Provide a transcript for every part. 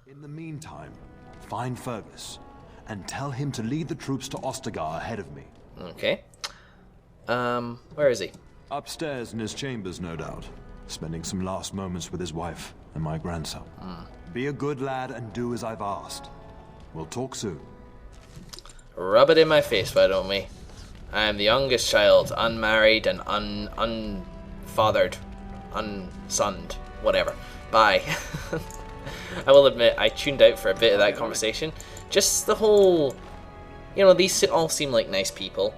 In the meantime, find Fergus and tell him to lead the troops to Ostagar ahead of me. Okay. Where is he? Upstairs in his chambers, no doubt. Spending some last moments with his wife and my grandson. Be a good lad and do as I've asked. We'll talk soon. Rub it in my face, why don't we? I am the youngest child, unmarried and unfathered, unsunned, whatever. Bye. I will admit, I tuned out for a bit of that conversation. Just the whole... You know, these all seem like nice people.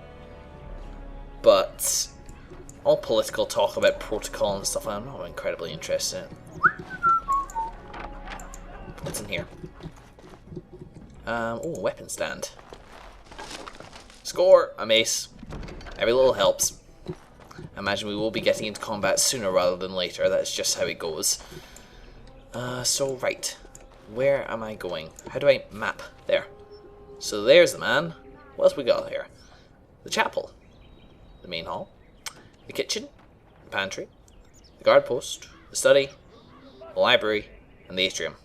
But... all political talk about protocol and stuff, I'm not incredibly interested in. What's in here? Oh, weapon stand. Score! A mace. Every little helps. I imagine we will be getting into combat sooner rather than later. That's just how it goes. So, right. Where am I going? How do I map? There. So there's the man. What else we got here? The chapel. The main hall. The kitchen. The pantry. The guard post. The study. The library. And the atrium.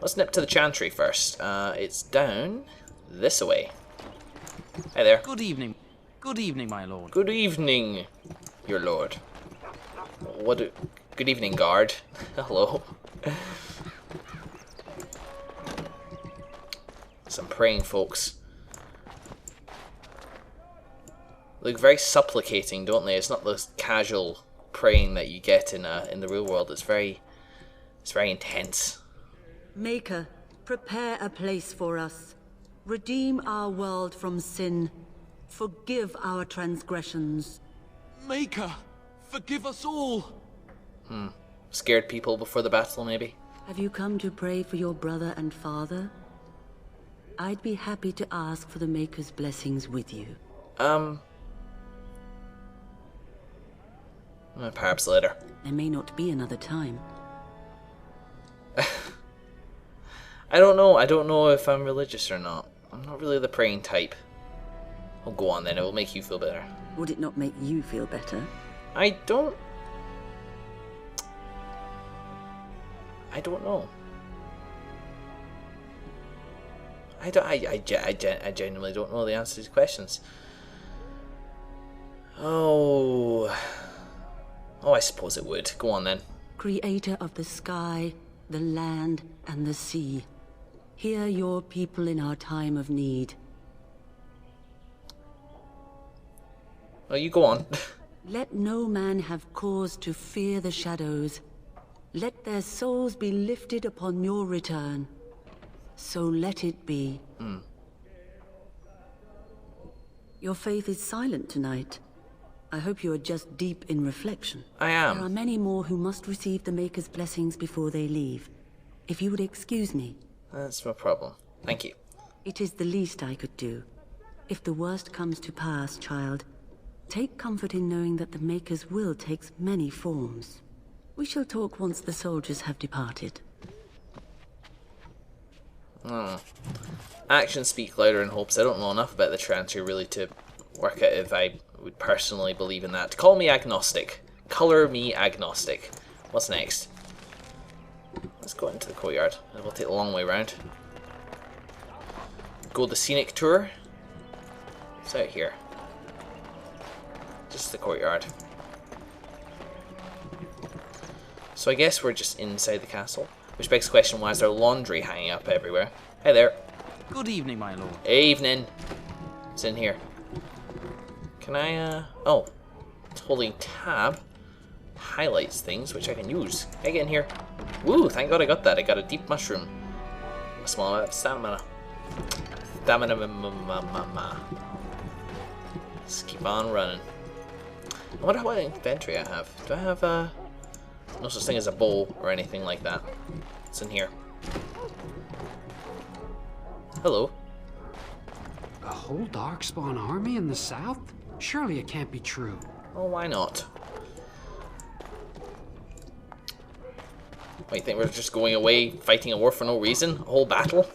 Let's nip to the chantry first. It's down this way. Hey there. Good evening. Good evening, my lord. Good evening, your lord. Good evening, guard. Hello. Some praying folks. Look very supplicating, don't they? It's not the casual praying that you get in the real world. It's very intense. Maker, prepare a place for us. Redeem our world from sin. Forgive our transgressions. Maker, forgive us all. Scared people before the battle, maybe? Have you come to pray for your brother and father? I'd be happy to ask for the Maker's blessings with you. Perhaps later. There may not be another time. I don't know. I don't know if I'm religious or not. I'm not really the praying type. Oh, go on then. It will make you feel better. Would it not make you feel better? I don't know. I genuinely don't know the answer to these questions. Oh, I suppose it would. Go on then. Creator of the sky, the land, and the sea. Hear your people in our time of need. Oh, you go on. Let no man have cause to fear the shadows. Let their souls be lifted upon your return. So let it be. Your faith is silent tonight. I hope you are just deep in reflection. I am. There are many more who must receive the Maker's blessings before they leave. If you would excuse me. That's no problem. Thank you. It is the least I could do. If the worst comes to pass, child, take comfort in knowing that the Maker's will takes many forms. We shall talk once the soldiers have departed. Actions speak louder than hopes. I don't know enough about the chantry really to work out if I would personally believe in that. Call me agnostic. Color me agnostic. What's next? Let's go into the courtyard. We'll take the long way round. Go the scenic tour. It's out here. Just the courtyard. So I guess we're just inside the castle. Which begs the question, why is there laundry hanging up everywhere? Hey there. Good evening, my lord. Evening. It's in here. Can I, oh. Holding tab highlights things, which I can use. Can I get in here? Woo, thank God I got that. I got a deep mushroom. A small amount of stamina. Let's keep on running. I wonder what inventory I have. Do I have, no such thing as a bow or anything like that. It's in here. Hello. A whole Darkspawn army in the south? Surely it can't be true. Oh, why not? What, you think we're just going away fighting a war for no reason? A whole battle?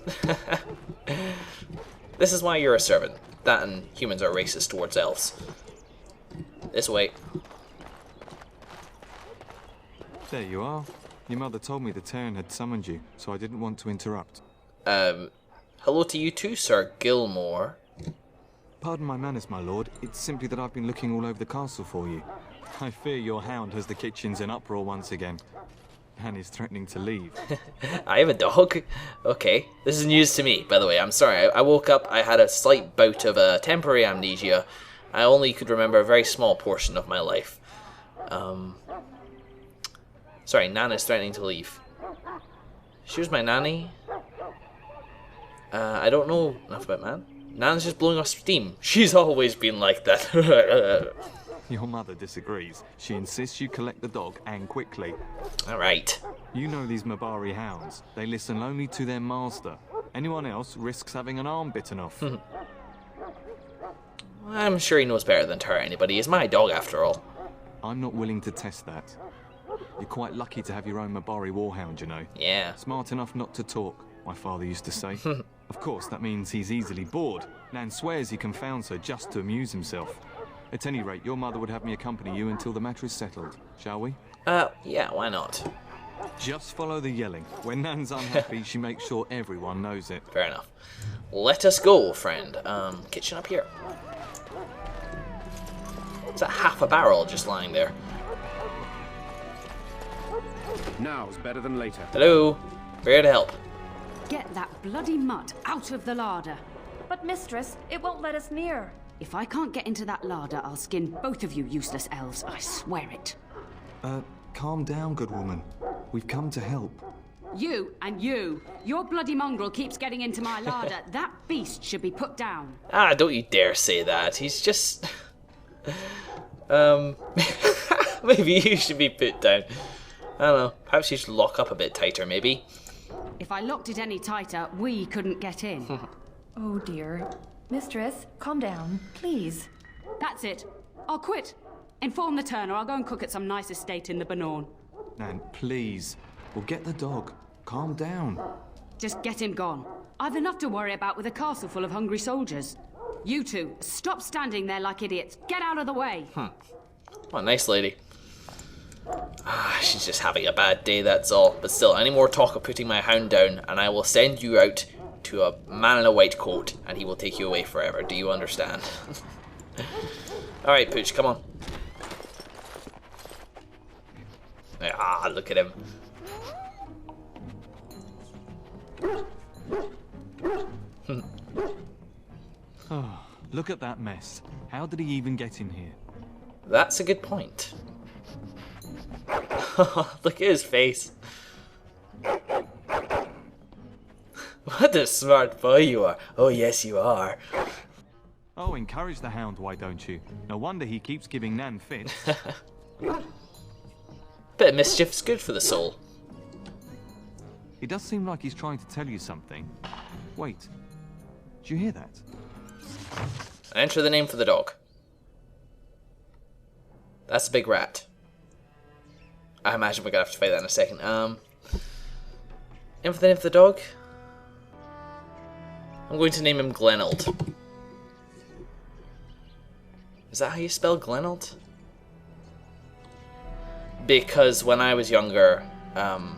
This is why you're a servant. That and humans are racist towards elves. This way. There you are. Your mother told me the Terran had summoned you, so I didn't want to interrupt. Hello to you too, Sir Gilmore. Pardon my manners, my lord. It's simply that I've been looking all over the castle for you. I fear your hound has the kitchens in uproar once again. And is threatening to leave. I have a dog? Okay. This is news to me, by the way. I'm sorry. I woke up, I had a slight bout of temporary amnesia. I only could remember a very small portion of my life. Sorry, Nana's threatening to leave. She was my nanny. I don't know enough about man. Nana's just blowing off steam. She's always been like that. Your mother disagrees. She insists you collect the dog, and quickly. Alright. You know these Mabari hounds. They listen only to their master. Anyone else risks having an arm bitten off. I'm sure he knows better than to hurt anybody. He's my dog, after all. I'm not willing to test that. You're quite lucky to have your own Mabari warhound, you know. Yeah. Smart enough not to talk, my father used to say. Of course, that means he's easily bored. Nan swears he confounds her just to amuse himself. At any rate, your mother would have me accompany you until the matter is settled, shall we? Yeah, why not? Just follow the yelling. When Nan's unhappy, she makes sure everyone knows it. Fair enough. Let us go, friend. Kitchen up here. Is that half a barrel just lying there? Now's better than later. Hello. We're here to help. Get that bloody mutt out of the larder. But mistress, it won't let us near. If I can't get into that larder, I'll skin both of you useless elves. I swear it. Calm down, good woman. We've come to help. You and you. Your bloody mongrel keeps getting into my larder. That beast should be put down. Ah, don't you dare say that. He's just... Maybe you should be put down. I don't know. Perhaps you should lock up a bit tighter, maybe. If I locked it any tighter, we couldn't get in. Oh dear. Mistress, calm down, please. That's it. I'll quit. Inform the turner. I'll go and cook at some nice estate in the Banorn. Nan, please. We'll get the dog. Calm down. Just get him gone. I've enough to worry about with a castle full of hungry soldiers. You two, stop standing there like idiots. Get out of the way. What a nice lady. Ah, she's just having a bad day, that's all. But still, any more talk of putting my hound down, and I will send you out to a man in a white coat, and he will take you away forever. Do you understand? Alright, Pooch, come on. Ah, look at him. Oh, look at that mess. How did he even get in here? That's a good point. Look at his face. What a smart boy you are. Oh, yes, you are. Oh, encourage the hound, why don't you? No wonder he keeps giving Nan fits. Bit of mischief's good for the soul. It does seem like he's trying to tell you something. Wait, did you hear that? Enter the name for the dog. That's a big rat. I imagine we're gonna have to fight that in a second. Name for the name of the dog? I'm going to name him Glenold. Is that how you spell Glenold? Because when I was younger, and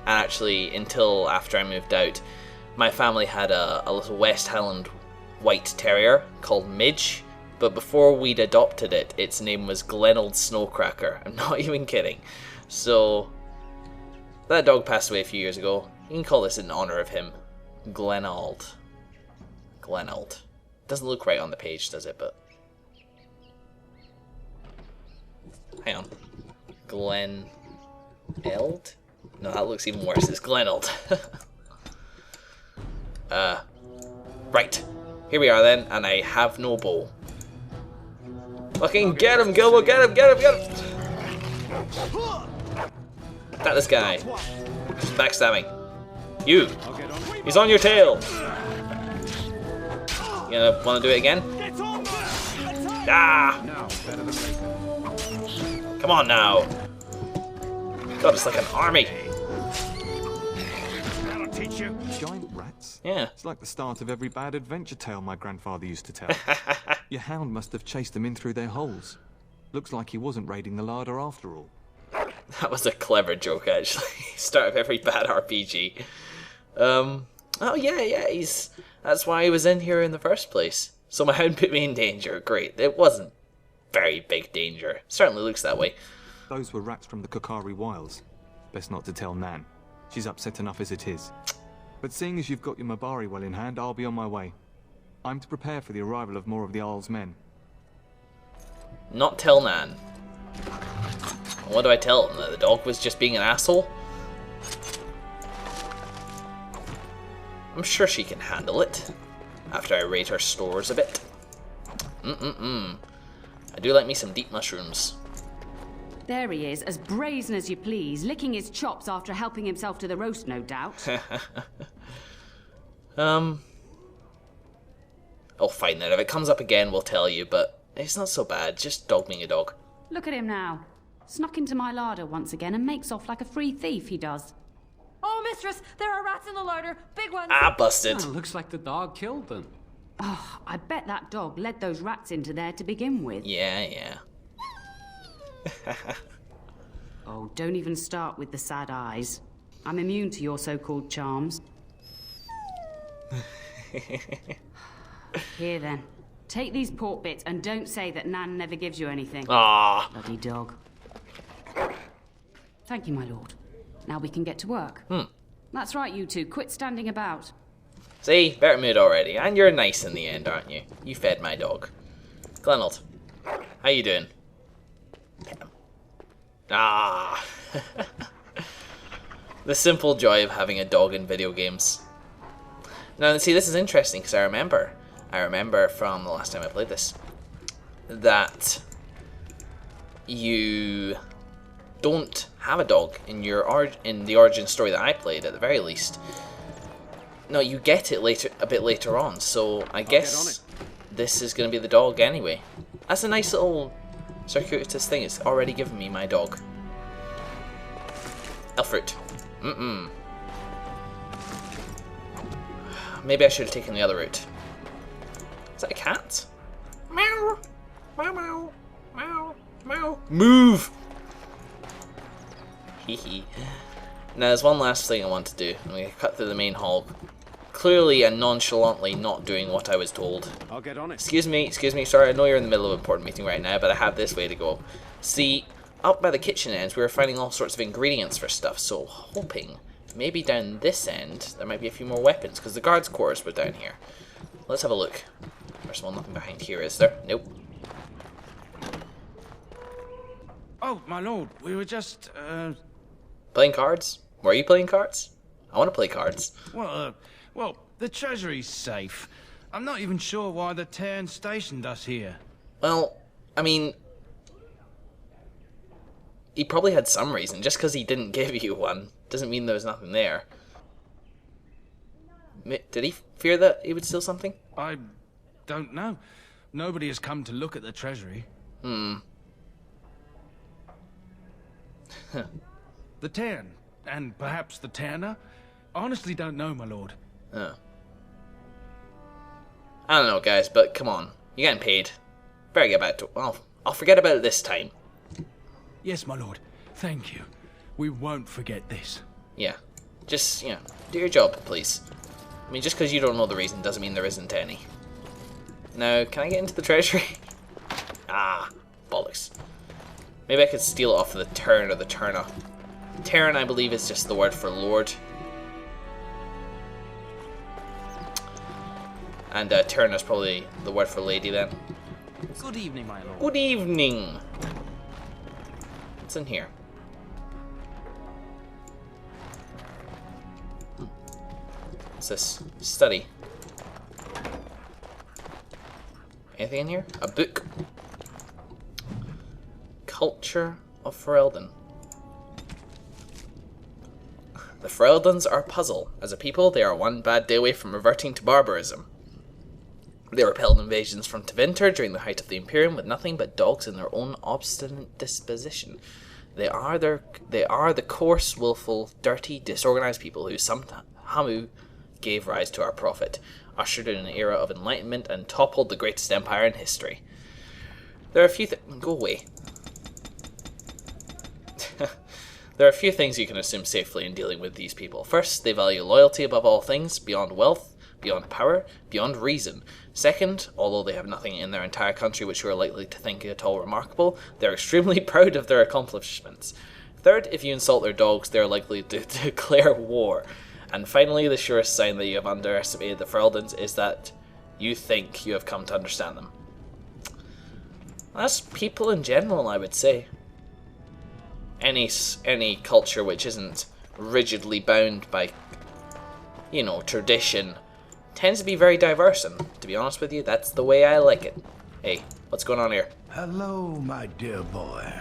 actually until after I moved out, my family had a little West Highland white terrier called Midge, but before we'd adopted it, its name was Glenold Snowcracker. I'm not even kidding. So, that dog passed away a few years ago. You can call this in honor of him. Glenold. Glenold. Doesn't look right on the page, does it? But hang on. Gleneld? No, that looks even worse. It's Glenold. Right. Here we are then, and I have no bow. Fucking get him, Gilbo! Get him! Get him! Get him! Attack this guy. Backstabbing. You! He's on your tail! You gonna wanna do it again? Ah! Come on now! God, it's like an army. That'll teach you. Giant rats? Yeah. It's like the start of every bad adventure tale my grandfather used to tell. Your hound must have chased them in through their holes. Looks like he wasn't raiding the larder after all. That was a clever joke, actually. Start of every bad RPG. Oh yeah, that's why he was in here in the first place. So my hound put me in danger. Great. It wasn't very big danger. Certainly looks that way. Those were rats from the Kokari Wilds. Best not to tell Nan. She's upset enough as it is. But seeing as you've got your mabari well in hand, I'll be on my way. I'm to prepare for the arrival of more of the Isle's men. Not tell Nan. What do I tell him? That the dog was just being an asshole? I'm sure she can handle it. After I raid her stores a bit. I do like me some deep mushrooms. There he is, as brazen as you please, licking his chops after helping himself to the roast, no doubt. Oh, fine then. If it comes up again, we'll tell you, but it's not so bad. Just dog being a dog. Look at him now. Snuck into my larder once again and makes off like a free thief, he does. Oh, mistress, there are rats in the larder. Big ones. Ah, busted. Oh, looks like the dog killed them. Oh, I bet that dog led those rats into there to begin with. Yeah. Oh, don't even start with the sad eyes. I'm immune to your so-called charms. Here then. Take these pork bits and don't say that Nan never gives you anything. Ah. Bloody dog. Thank you, my lord. Now we can get to work. That's right, you two. Quit standing about. See? Better mood already. And you're nice in the end, aren't you? You fed my dog. Glenald, how you doing? Pet him. Ah. The simple joy of having a dog in video games. Now, see, this is interesting because I remember from the last time I played this that you don't have a dog in in the origin story that I played, at the very least. No, you get it a bit later on. So I guess this is going to be the dog anyway. That's a nice little circuitous thing. It's already given me my dog. Elfruit. Maybe I should have taken the other route. Is that a cat? Meow. Meow, meow. Meow, meow. Move! Hee. Now, there's one last thing I want to do. I'm going to cut through the main hall. Clearly and nonchalantly not doing what I was told. I'll get on it. Excuse me, sorry, I know you're in the middle of an important meeting right now, but I have this way to go. See, up by the kitchen ends, we were finding all sorts of ingredients for stuff, so hoping maybe down this end there might be a few more weapons, because the guards' quarters were down here. Let's have a look. First of all, nothing behind here, is there? Nope. Oh, my lord, we were just, Playing cards? Were you playing cards? I want to play cards. Well, the treasury's safe. I'm not even sure why the Terran stationed us here. Well, I mean, he probably had some reason. Just because he didn't give you one doesn't mean there was nothing there. Did he fear that he would steal something? I don't know. Nobody has come to look at the treasury. The Terran, and perhaps the Terraner? Honestly don't know, my lord. Oh. I don't know, guys, but come on. You're getting paid. Better get back to it. Well, I'll forget about it this time. Yes, my lord. Thank you. We won't forget this. Yeah. Just, do your job, please. I mean, just because you don't know the reason doesn't mean there isn't any. Now, can I get into the treasury? Ah, bollocks. Maybe I could steal it off of the Terran or the Terna. Terran, I believe, is just the word for lord. And Terna is probably the word for lady then. Good evening, my lord. Good evening. What's in here? What's this? Study. Anything in here? A book. Culture of Ferelden. The Fereldans are a puzzle. As a people, they are one bad day away from reverting to barbarism. They repelled invasions from Tevinter during the height of the Imperium with nothing but dogs in their own obstinate disposition. They are the coarse, willful, dirty, disorganized people who somehow gave rise to our prophet, ushered in an era of enlightenment, and toppled the greatest empire in history. There are a few Go away. There are a few things you can assume safely in dealing with these people. First, they value loyalty above all things, beyond wealth, beyond power, beyond reason. Second, although they have nothing in their entire country which you are likely to think at all remarkable, they're extremely proud of their accomplishments. Third, if you insult their dogs, they're likely to declare war. And finally, the surest sign that you have underestimated the Ferelden's is that you think you have come to understand them. That's people in general, I would say. Any culture which isn't rigidly bound by, you know, tradition tends to be very diverse, and to be honest with you, that's the way I like it. Hey, what's going on here? Hello, my dear boy.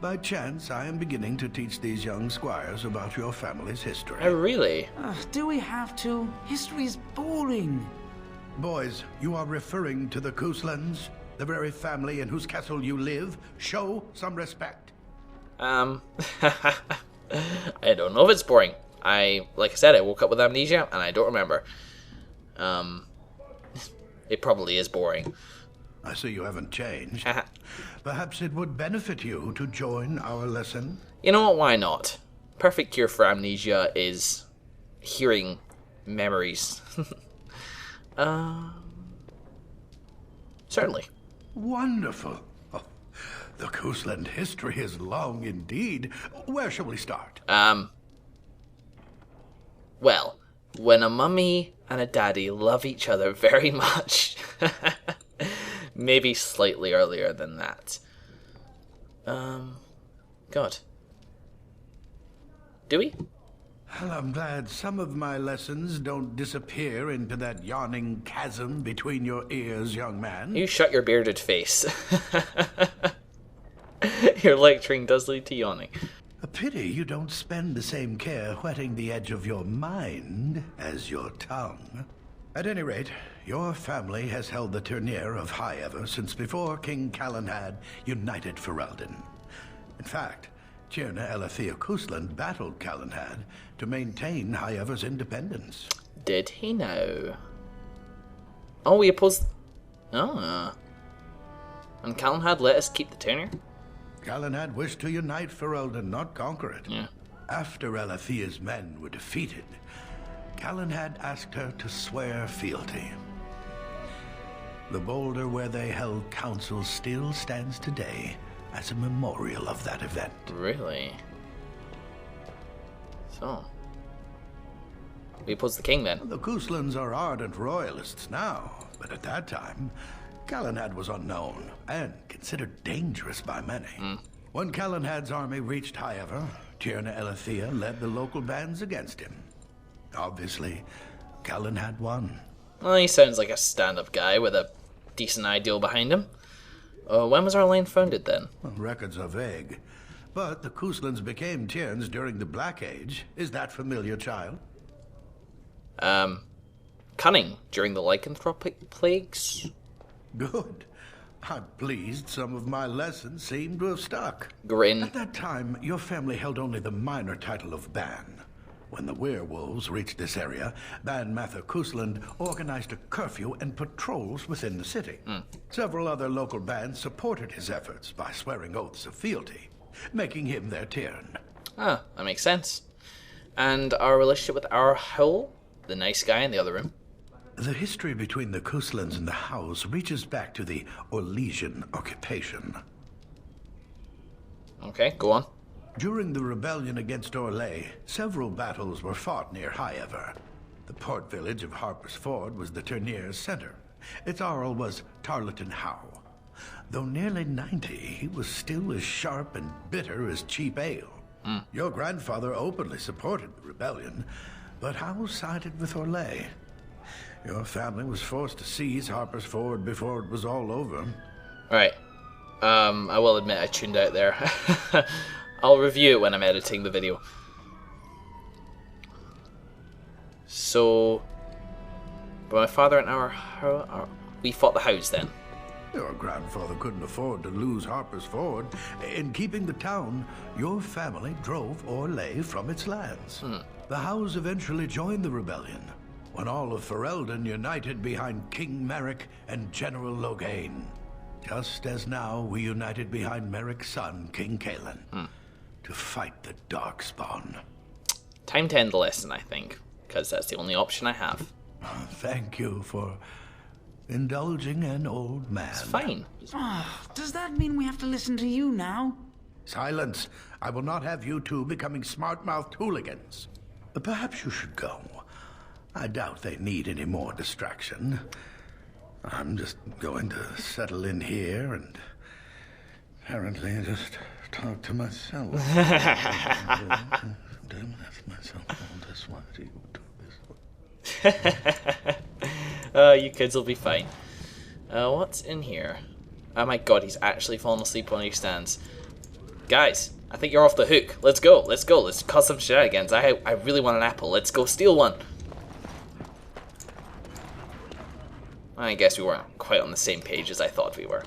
By chance, I am beginning to teach these young squires about your family's history. Oh, really? Do we have to? History's boring. Boys, you are referring to the Couslands, the very family in whose castle you live. Show some respect. I don't know if it's boring. Like I said, I woke up with amnesia, and I don't remember. It probably is boring. I see you haven't changed. Perhaps it would benefit you to join our lesson. You know what, why not? Perfect cure for amnesia is hearing memories. Certainly. Wonderful. Oh, the Cousland history is long indeed. Where shall we start? Well, when a mummy and a daddy love each other very much. Maybe slightly earlier than that. God. Do we? Well, I'm glad some of my lessons don't disappear into that yawning chasm between your ears, young man. You shut your bearded face. Your lecturing does lead to yawning. A pity you don't spend the same care whetting the edge of your mind as your tongue. At any rate, your family has held the tournure of Highever since before King Callan had united Ferelden. In fact, Tierna Elethea Cousland battled Callanhad to maintain Highever's independence. Did he know? Oh, we opposed... Oh. And Callanhad let us keep the tenure? Callanhad wished to unite Ferelden, not conquer it. Yeah. After Elethea's men were defeated, Callanhad asked her to swear fealty. The boulder where they held council still stands today as a memorial of that event. Really? So, we oppose the king then? The Couslands are ardent royalists now, but at that time, Callanhad was unknown and considered dangerous by many. When Callanhad's army reached Highever, Tierna Elethea led the local bands against him. Obviously, Callanhad won. Well, he sounds like a stand-up guy with a decent ideal behind him. When was our line founded then? Well, records are vague, but the Couslands became Tierns during the Black Age. Is that familiar, child? Cunning during the lycanthropic plagues? Good. I'm pleased some of my lessons seem to have stuck. Grin. At that time, your family held only the minor title of Ban. When the werewolves reached this area, Ban Mather Cousland organized a curfew and patrols within the city. Several other local bands supported his efforts by swearing oaths of fealty, making him their Tiern. Ah, that makes sense. And our relationship with our Howl, the nice guy in the other room? The history between the Couslands and the Howls reaches back to the Orlesian occupation. Okay, go on. During the rebellion against Orlais, several battles were fought near Highever. The port village of Harper's Ford was the tourneur's center. Its Arl was Tarleton Howe. Though nearly 90, he was still as sharp and bitter as cheap ale. Your grandfather openly supported the rebellion, but Howe sided with Orlais. Your family was forced to seize Harper's Ford before it was all over. Right. I will admit I tuned out there. I'll review it when I'm editing the video. So, but my father and we fought the Howes then. Your grandfather couldn't afford to lose Harper's Ford. In keeping the town, your family drove Orlais from its lands. The Howes eventually joined the rebellion, when all of Ferelden united behind King Merrick and General Loghain. Just as now we united behind Merrick's son, King Kaelan. to fight the Darkspawn. Time to end the lesson, I think, because that's the only option I have. Thank you for indulging an old man. It's fine. Does that mean we have to listen to you now? Silence. I will not have you two becoming smart-mouthed hooligans. Perhaps you should go. I doubt they need any more distraction. I'm just going to settle in here and apparently just talk to myself. You kids will be fine. What's in here? Oh my god, he's actually fallen asleep on these stands. Guys, I think you're off the hook. Let's go, let's go. Let's cause some shenanigans. I really want an apple. Let's go steal one. I guess we weren't quite on the same page as I thought we were.